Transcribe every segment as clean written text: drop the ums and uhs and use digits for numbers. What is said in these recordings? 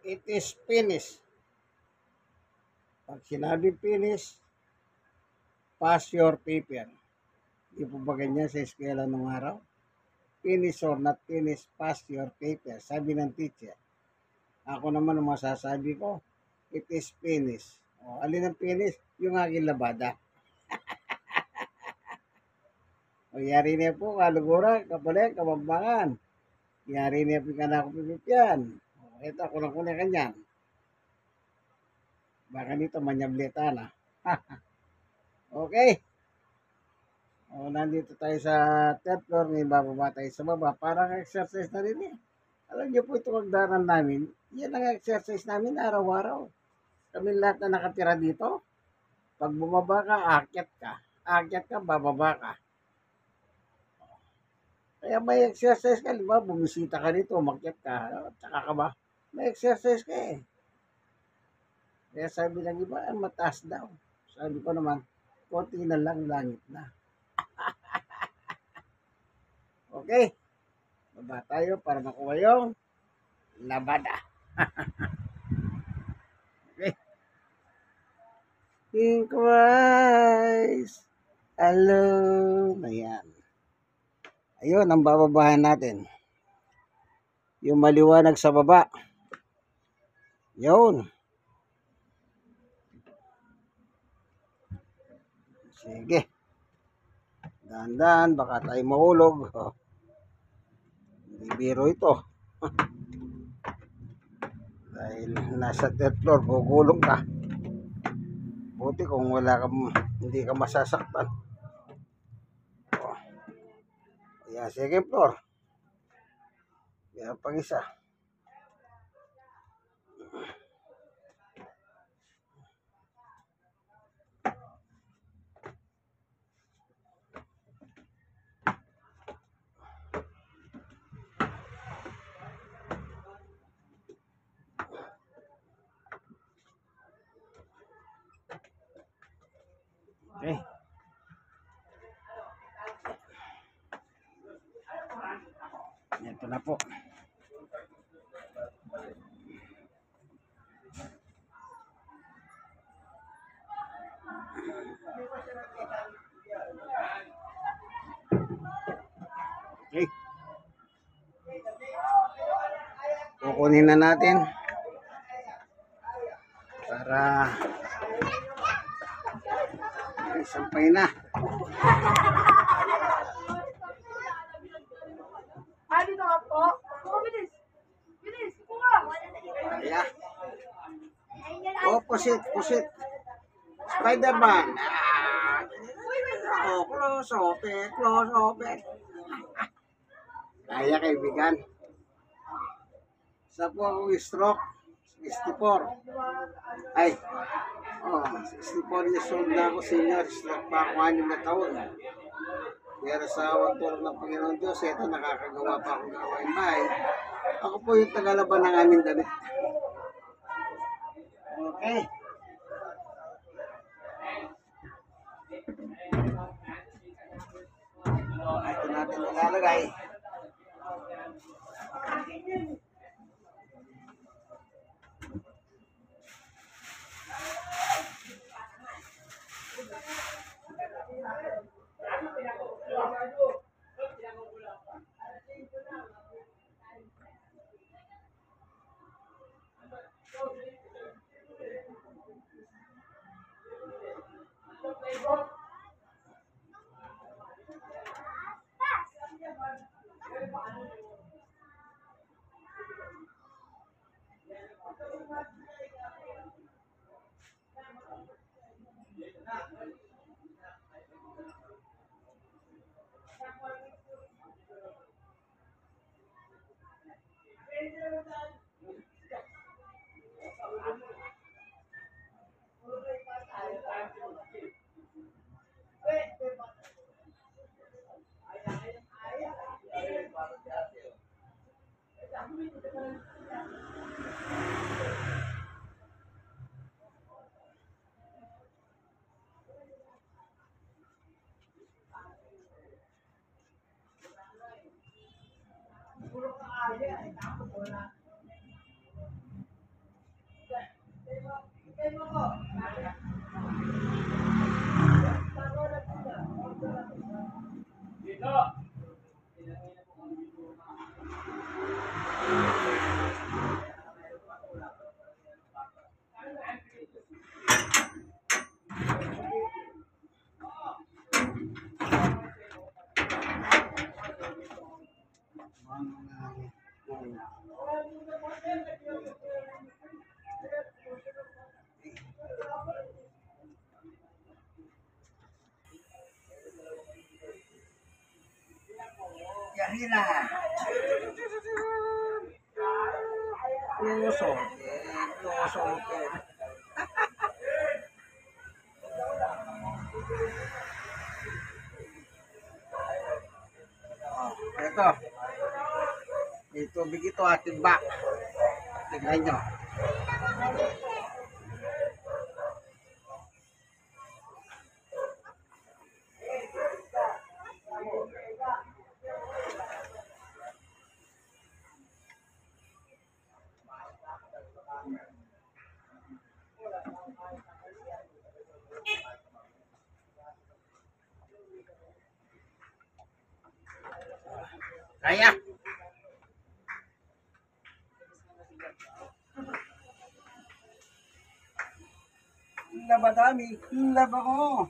It is finished. Pag sinabi finish, pass your paper. Di po ba ganyan sa eskwela nung araw? Finish or not finish, pass your paper. Sabi ng teacher. Ako naman ang masasabi ko, it is finished. O, alin ang finish? Yung aking labada. O, yari na po, kaluguran, kapalit, kabambangan. Yari na po ka na ako pipipyan. O, ito, ako lang kuna kanyan. Baka dito manyableta na. Okay. O, nandito tayo sa third floor, may bababa tayo sa baba. Parang exercise na rin eh. Alam niyo po ito pagdaran namin, yan ang exercise namin araw-araw. Kami lahat na nakatira dito. Pag bumaba ka, aakyat ka. Aakyat ka, bababa ka. Kaya may exercise ka, di ba? Bumisita ka dito, umakyat ka. Tsaka ka ba? May exercise ka eh. Kaya sabi ng iba, mataas daw. Sabi ko naman, konti na lang langit na. Okay? Baba tayo para makuha yung labada. Okay? Think twice. Alone. Ayan. Ayun, ang bababahan natin. Yung maliwanag sa baba. Yun. Sige. Dahan-dahan, baka tayo mahulog. Oh. Hindi biro ito. Dahil nasa third floor, gugulong ka. Buti kung wala ka, hindi ka masasaktan. Oh. Ayan, second floor. Ayan, pang isa. Okay. Ito na po. Okay. Kukunin na natin para sampay na. Dito ka po. Bilis. Bilis. Kuha. Ayan. Oh, pusit. Spider-Man. Oh, close open. Kaya kaibigan. Sa po akong stroke, 64. Ay, 64 years old na ako, senior. Stroke pa ako 6 na taon. Pero sa tulong ng Panginoon Diyos, ito nakakagawa pa akong gawain bahay. Ako po yung tagalaban ng aming damit. Okay. Ito natin ilalagay. Yahina. Puso. Puso. Ito. May tubig ito at timba. Tignan nyo. Kaya. Labadami. Laba ko.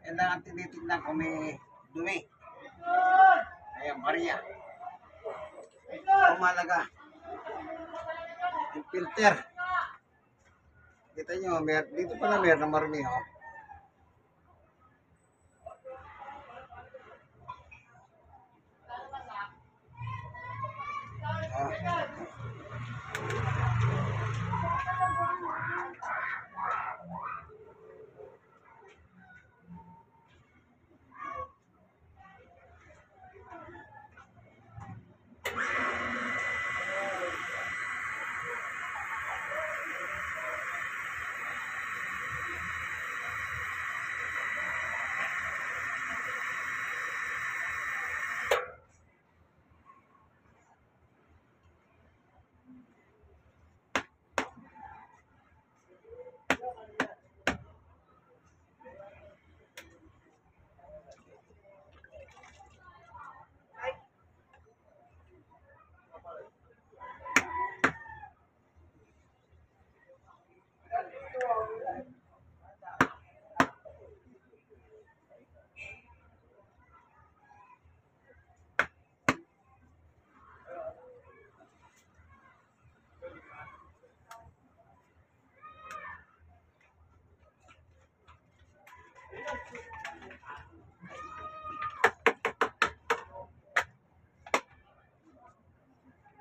Yan lang ang tinitignan ko may dumi. Ayan, Maria. Umalaga. Yung filter. Kita nyo, dito pala meron na marumi, oh. Ah.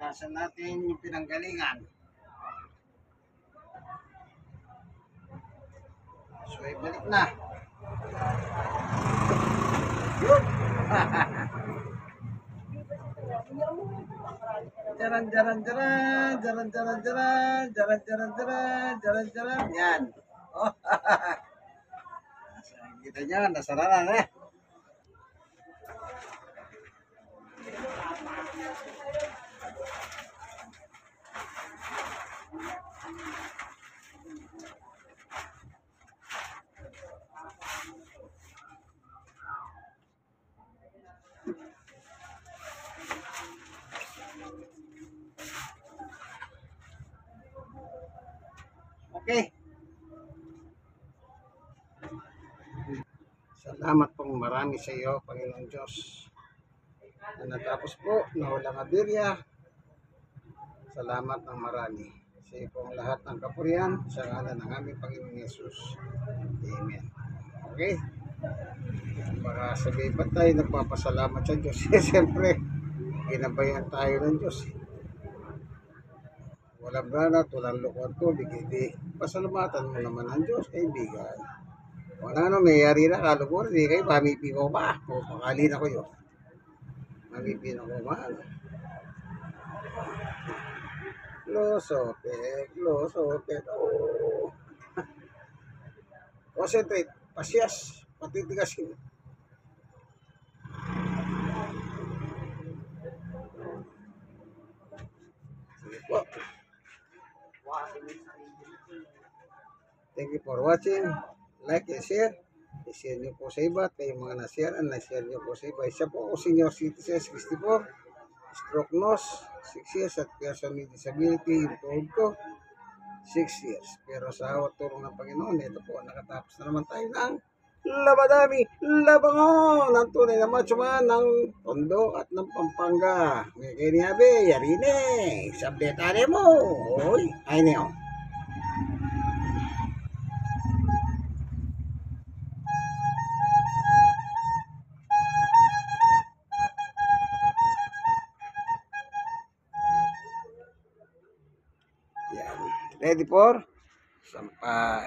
Nasa natin yung pinanggalingan. So, ibalik na. Yun. Jaran, jaran, jaran, jaran, jaran, jaran, jaran, jaran, jaran, jaran, jaran. Yan. Oh. Kita nyo, nasaranan eh. Okay. Salamat pong marami sa iyo, Panginoon Diyos. Na natapos po na walang aberya. Salamat ng marami. Sa iyo pong lahat ng kapurihan sa ngalan ng aming Panginoon Yesus. Amen. Okay? Baka sabihin pa tayo nagpapasalamat sa Diyos. Siyempre, ginabayan tayo ng Diyos. Walang banat, walang lukuan tubig, hindi. Pasalamatan mo naman ang Diyos, kaibigan. Wala na, mayayari na, kalukuran, hindi kayo, mamipi ko ba? O, pakali na ko yun. Mamipi na ko ba? Losopet, oh. Concentrate, pasyas, patitigasin. Sige po. Thank you for watching. Like and share. I-share nyo po sa iba. Kayong mga na-share and na-share nyo po sa iba. Isa po ako senior citizen, 64. Stroke nose, 6 years. At person with disability, yung tuhod ko, 6 years. Pero sa awat tulong ng Panginoon, ito po, nakatapos na naman tayo ng labadami, labangon, ang tunay na macho man ng Tondo at ng Pampanga. May kayo niyabe, yarine, sabletane mo. Oy, ay niyo. Yan. Ready for sampay.